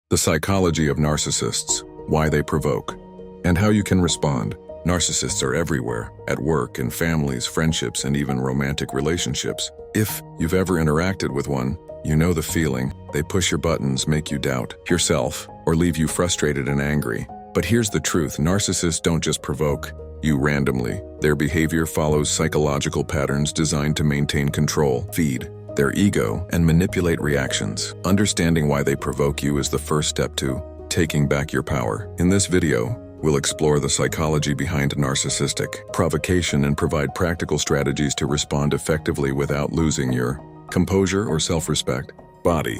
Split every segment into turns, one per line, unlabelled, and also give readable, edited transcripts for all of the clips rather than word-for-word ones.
The psychology of narcissists, why they provoke, and how you can respond. Narcissists are everywhere, at work, in families, friendships, and even romantic relationships. If you've ever interacted with one, you know the feeling. They push your buttons, make you doubt yourself, or leave you frustrated and angry. But here's the truth, narcissists don't just provoke you randomly. Their behavior follows psychological patterns designed to maintain control, feed their ego, and manipulate reactions. Understanding why they provoke you is the first step to taking back your power. In this video, we'll explore the psychology behind narcissistic provocation and provide practical strategies to respond effectively without losing your composure or self-respect.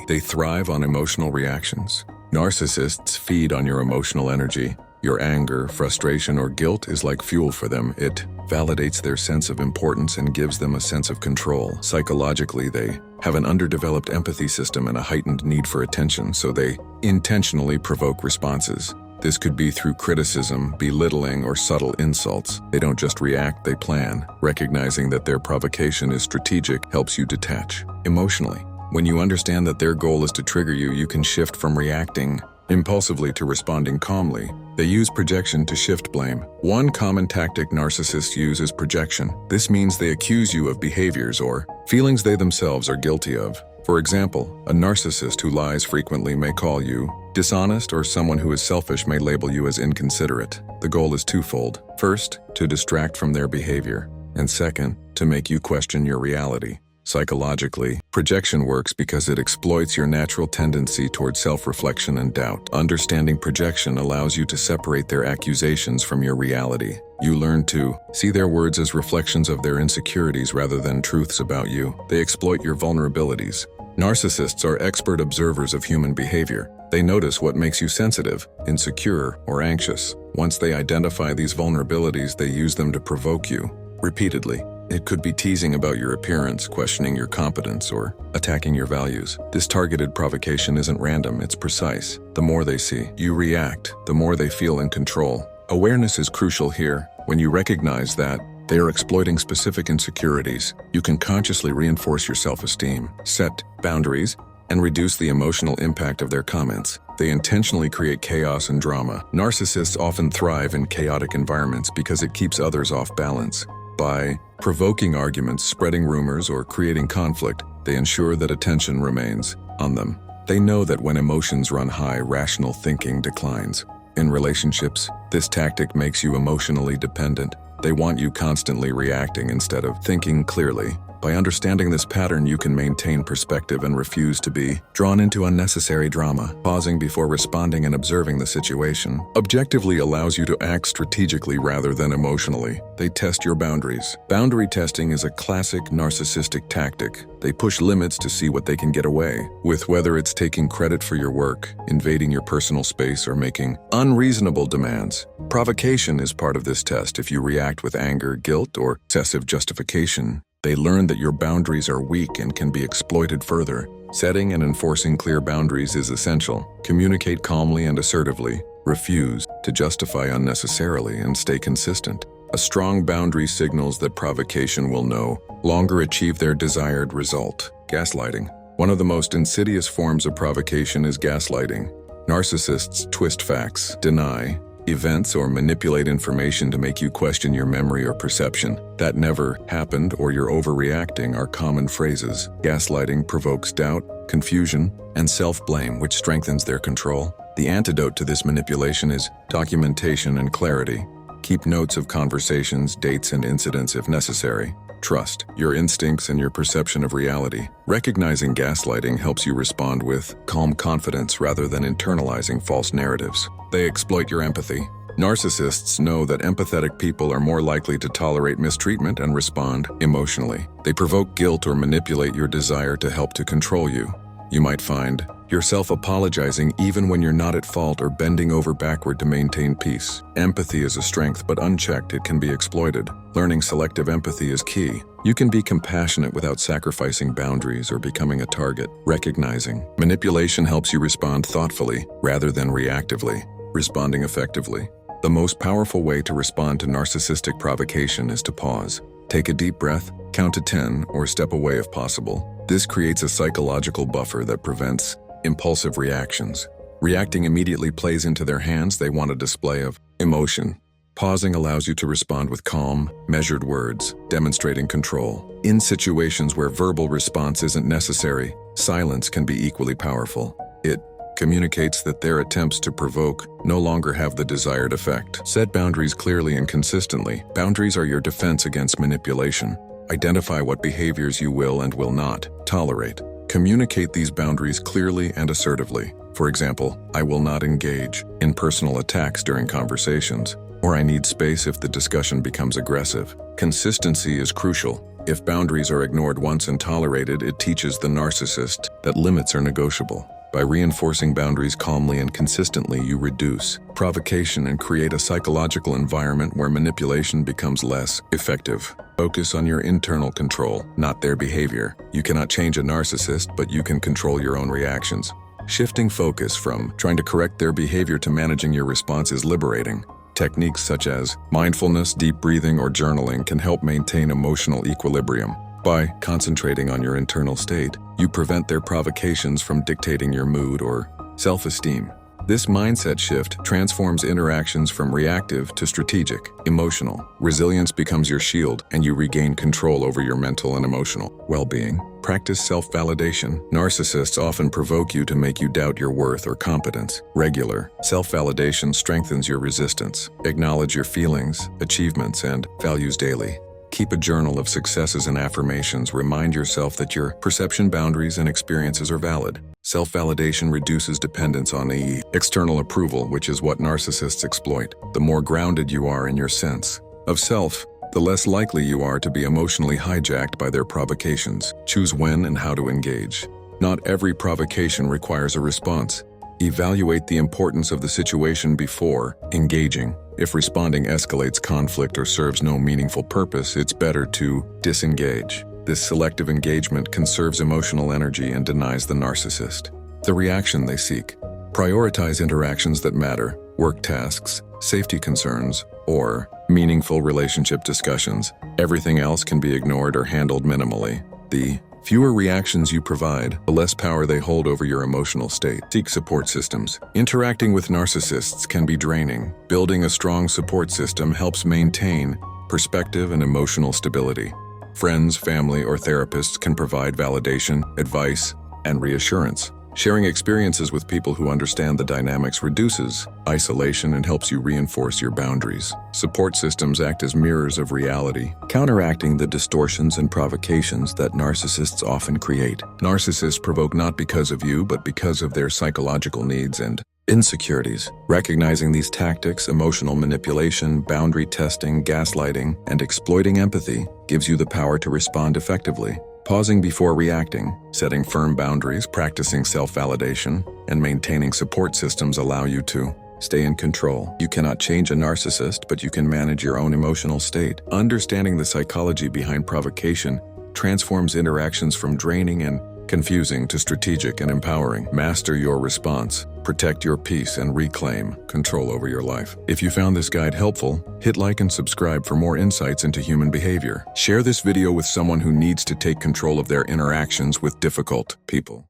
They thrive on emotional reactions. Narcissists feed on your emotional energy. Your anger, frustration, or guilt is like fuel for them. It validates their sense of importance and gives them a sense of control. Psychologically, they have an underdeveloped empathy system and a heightened need for attention, so they intentionally provoke responses. This could be through criticism, belittling, or subtle insults. They don't just react, they plan. Recognizing that their provocation is strategic helps you detach emotionally. When you understand that their goal is to trigger you, you can shift from reacting impulsively to responding calmly. They use projection to shift blame. One common tactic narcissists use is projection. This means they accuse you of behaviors or feelings they themselves are guilty of. For example, a narcissist who lies frequently may call you dishonest, or someone who is selfish may label you as inconsiderate. The goal is twofold. First, to distract from their behavior, and second, to make you question your reality. Psychologically, projection works because it exploits your natural tendency towards self-reflection and doubt. Understanding projection allows you to separate their accusations from your reality. You learn to see their words as reflections of their insecurities rather than truths about you. They exploit your vulnerabilities. Narcissists are expert observers of human behavior. They notice what makes you sensitive, insecure, or anxious. Once they identify these vulnerabilities, they use them to provoke you repeatedly. It could be teasing about your appearance, questioning your competence, or attacking your values. This targeted provocation isn't random, it's precise. The more they see you react, the more they feel in control. Awareness is crucial here. When you recognize that they are exploiting specific insecurities, you can consciously reinforce your self-esteem, set boundaries, and reduce the emotional impact of their comments. They intentionally create chaos and drama. Narcissists often thrive in chaotic environments because it keeps others off balance. By provoking arguments, spreading rumors, or creating conflict, they ensure that attention remains on them. They know that when emotions run high, rational thinking declines. In relationships, this tactic makes you emotionally dependent. They want you constantly reacting instead of thinking clearly. By understanding this pattern, you can maintain perspective and refuse to be drawn into unnecessary drama. Pausing before responding and observing the situation objectively allows you to act strategically rather than emotionally. They test your boundaries. Boundary testing is a classic narcissistic tactic. They push limits to see what they can get away with, whether it's taking credit for your work, invading your personal space, or making unreasonable demands. Provocation is part of this test. If you react with anger, guilt, or excessive justification, they learn that your boundaries are weak and can be exploited further. Setting and enforcing clear boundaries is essential. Communicate calmly and assertively. Refuse to justify unnecessarily and stay consistent. A strong boundary signals that provocation will no longer achieve their desired result. Gaslighting. One of the most insidious forms of provocation is gaslighting. Narcissists twist facts, deny events, or manipulate information to make you question your memory or perception. "That never happened," or "you're overreacting" are common phrases. Gaslighting provokes doubt, confusion, and self-blame, which strengthens their control. The antidote to this manipulation is documentation and clarity. Keep notes of conversations, dates, and incidents if necessary. Trust your instincts and your perception of reality. Recognizing gaslighting helps you respond with calm confidence rather than internalizing false narratives. They exploit your empathy. Narcissists know that empathetic people are more likely to tolerate mistreatment and respond emotionally. They provoke guilt or manipulate your desire to help to control you. You might find yourself apologizing even when you're not at fault, or bending over backward to maintain peace. Empathy is a strength, but unchecked, it can be exploited. Learning selective empathy is key. You can be compassionate without sacrificing boundaries or becoming a target. Recognizing manipulation helps you respond thoughtfully rather than reactively. Responding effectively. The most powerful way to respond to narcissistic provocation is to pause. Take a deep breath, count to 10, or step away if possible. This creates a psychological buffer that prevents impulsive reactions. Reacting immediately plays into their hands. They want a display of emotion. Pausing allows you to respond with calm, measured words, demonstrating control. In situations where verbal response isn't necessary, silence can be equally powerful. It communicates that their attempts to provoke no longer have the desired effect. Set boundaries clearly and consistently. Boundaries are your defense against manipulation. Identify what behaviors you will and will not tolerate. Communicate these boundaries clearly and assertively. For example, I will not engage in personal attacks during conversations, or I need space if the discussion becomes aggressive. Consistency is crucial. If boundaries are ignored once and tolerated, it teaches the narcissist that limits are negotiable. By reinforcing boundaries calmly and consistently, you reduce provocation and create a psychological environment where manipulation becomes less effective. Focus on your internal control, not their behavior. You cannot change a narcissist, but you can control your own reactions. Shifting focus from trying to correct their behavior to managing your response is liberating. Techniques such as mindfulness, deep breathing, or journaling can help maintain emotional equilibrium. By concentrating on your internal state, you prevent their provocations from dictating your mood or self-esteem. This mindset shift transforms interactions from reactive to strategic, emotional. Resilience becomes your shield, and you regain control over your mental and emotional well-being. Practice self-validation. Narcissists often provoke you to make you doubt your worth or competence. Regular self-validation strengthens your resistance. Acknowledge your feelings, achievements, and values daily. Keep a journal of successes and affirmations. Remind yourself that your perception, boundaries, and experiences are valid. Self-validation reduces dependence on external approval, which is what narcissists exploit. The more grounded you are in your sense of self, the less likely you are to be emotionally hijacked by their provocations. Choose when and how to engage. Not every provocation requires a response. Evaluate the importance of the situation before engaging. If responding escalates conflict or serves no meaningful purpose, it's better to disengage. This selective engagement conserves emotional energy and denies the narcissist the reaction they seek. Prioritize interactions that matter, work tasks, safety concerns, or meaningful relationship discussions. Everything else can be ignored or handled minimally. The fewer reactions you provide, the less power they hold over your emotional state. Seek support systems. Interacting with narcissists can be draining. Building a strong support system helps maintain perspective and emotional stability. Friends, family, or therapists can provide validation, advice, and reassurance. Sharing experiences with people who understand the dynamics reduces isolation and helps you reinforce your boundaries. Support systems act as mirrors of reality, counteracting the distortions and provocations that narcissists often create. Narcissists provoke not because of you, but because of their psychological needs and insecurities. Recognizing these tactics, emotional manipulation, boundary testing, gaslighting, and exploiting empathy, gives you the power to respond effectively. Pausing before reacting, setting firm boundaries, practicing self-validation, and maintaining support systems allow you to stay in control. You cannot change a narcissist, but you can manage your own emotional state. Understanding the psychology behind provocation transforms interactions from draining and confusing to strategic and empowering. Master your response, protect your peace, and reclaim control over your life. If you found this guide helpful, hit like and subscribe for more insights into human behavior. Share this video with someone who needs to take control of their interactions with difficult people.